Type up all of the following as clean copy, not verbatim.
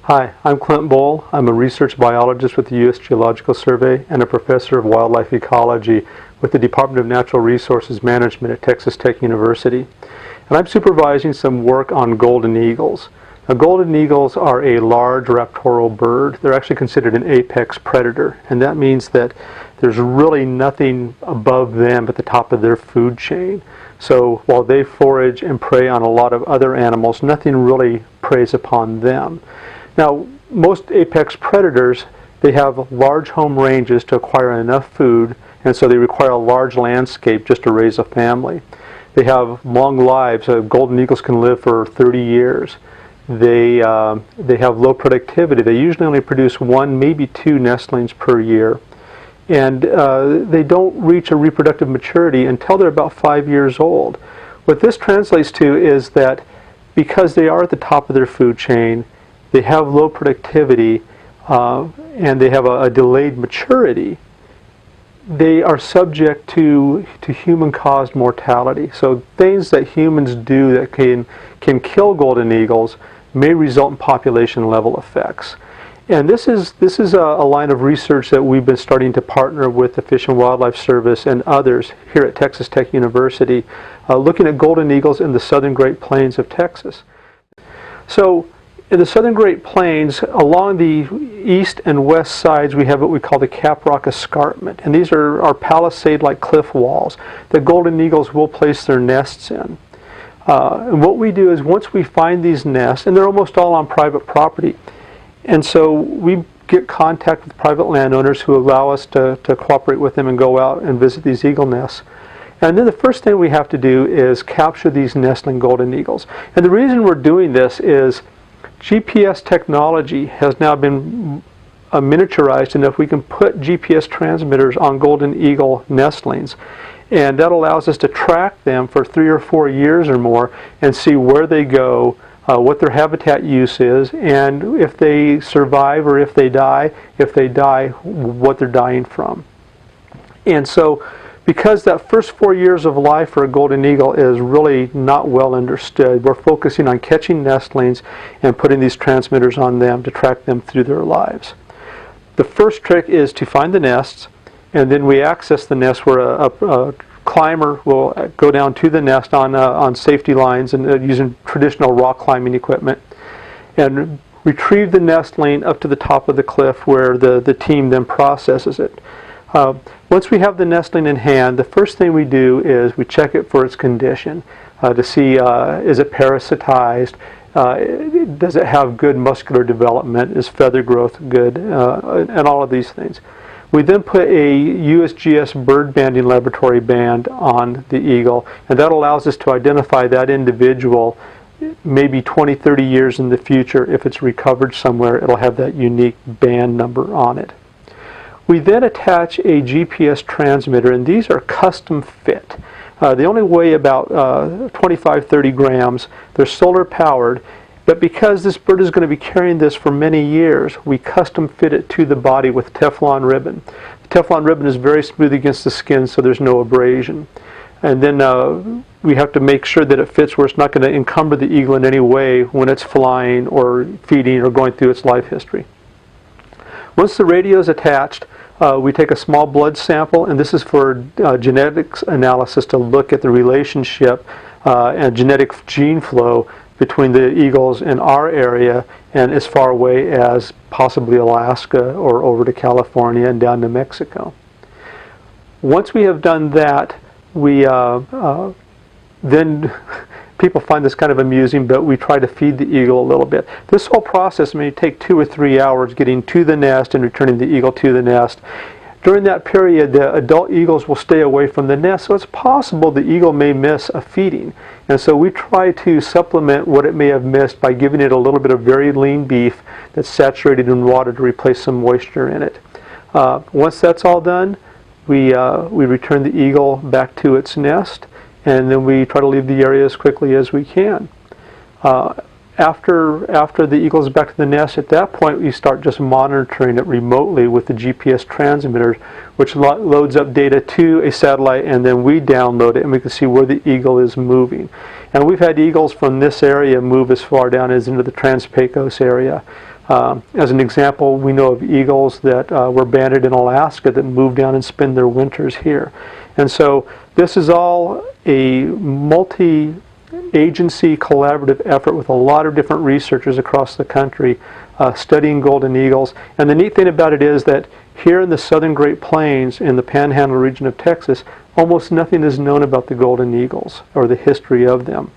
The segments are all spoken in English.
Hi, I'm Clint Boal. I'm a research biologist with the U.S. Geological Survey and a professor of wildlife ecology with the Department of Natural Resources Management at Texas Tech University. And I'm supervising some work on golden eagles. Now, golden eagles are a large raptorial bird. They're actually considered an apex predator, and that means that there's really nothing above them at the top of their food chain. So while they forage and prey on a lot of other animals, nothing really preys upon them. Now, most apex predators, they have large home ranges to acquire enough food, and so they require a large landscape just to raise a family. They have long lives. Golden eagles can live for 30 years. They have low productivity. They usually only produce 1, maybe 2 nestlings per year. And they don't reach a reproductive maturity until they're about 5 years old. What this translates to is that because they are at the top of their food chain, they have low productivity, and they have a delayed maturity, they are subject to human-caused mortality. So things that humans do that can kill golden eagles may result in population-level effects. And this is a line of research that we've been starting to partner with the Fish and Wildlife Service and others here at Texas Tech University, looking at golden eagles in the southern Great Plains of Texas. So in the southern Great Plains, along the east and west sides, we have what we call the Caprock Escarpment. And these are palisade-like cliff walls that golden eagles will place their nests in. And what we do is once we find these nests, and they're almost all on private property, and so we get contact with private landowners who allow us to cooperate with them and go out and visit these eagle nests. And then the first thing we have to do is capture these nestling golden eagles. And the reason we're doing this is GPS technology has now been miniaturized enough we can put GPS transmitters on golden eagle nestlings, and that allows us to track them for 3 or 4 years or more and see where they go, what their habitat use is, and if they survive or if they die, what they're dying from. And so because that first 4 years of life for a golden eagle is really not well understood, we're focusing on catching nestlings and putting these transmitters on them to track them through their lives. The first trick is to find the nests, and then we access the nest where a climber will go down to the nest on safety lines and using traditional rock climbing equipment, and retrieve the nestling up to the top of the cliff where the team then processes it. Once we have the nestling in hand, the first thing we do is we check it for its condition to see is it parasitized, does it have good muscular development, is feather growth good, and all of these things. We then put a USGS bird banding laboratory band on the eagle, and that allows us to identify that individual maybe 20, 30 years in the future. If it's recovered somewhere, it'll have that unique band number on it. We then attach a GPS transmitter, and these are custom fit. They only weigh about 25, 30 grams. They're solar powered, but because this bird is going to be carrying this for many years, we custom fit it to the body with Teflon ribbon. The Teflon ribbon is very smooth against the skin, so there's no abrasion. And then we have to make sure that it fits where it's not going to encumber the eagle in any way when it's flying or feeding or going through its life history. Once the radio is attached, we take a small blood sample, and this is for genetics analysis to look at the relationship and genetic gene flow between the eagles in our area and as far away as possibly Alaska or over to California and down to Mexico. Once we have done that, we then people find this kind of amusing, but we try to feed the eagle a little bit. This whole process may take 2 or 3 hours getting to the nest and returning the eagle to the nest. During that period, the adult eagles will stay away from the nest, so it's possible the eagle may miss a feeding. And so we try to supplement what it may have missed by giving it a little bit of very lean beef that's saturated in water to replace some moisture in it. Once that's all done, we return the eagle back to its nest, and then we try to leave the area as quickly as we can. After the eagle is back to the nest, at that point we start just monitoring it remotely with the GPS transmitters, which loads up data to a satellite, and then we download it and we can see where the eagle is moving. And we've had eagles from this area move as far down as into the Trans-Pecos area. As an example, we know of eagles that were banded in Alaska that move down and spend their winters here. And so this is all a multi-agency collaborative effort with a lot of different researchers across the country studying golden eagles. And the neat thing about it is that here in the southern Great Plains, in the Panhandle region of Texas, almost nothing is known about the golden eagles or the history of them.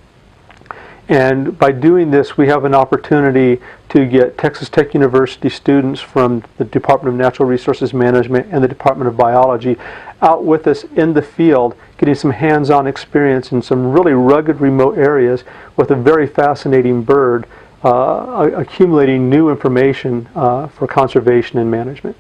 And by doing this, we have an opportunity to get Texas Tech University students from the Department of Natural Resources Management and the Department of Biology out with us in the field, getting some hands-on experience in some really rugged, remote areas with a very fascinating bird, accumulating new information for conservation and management.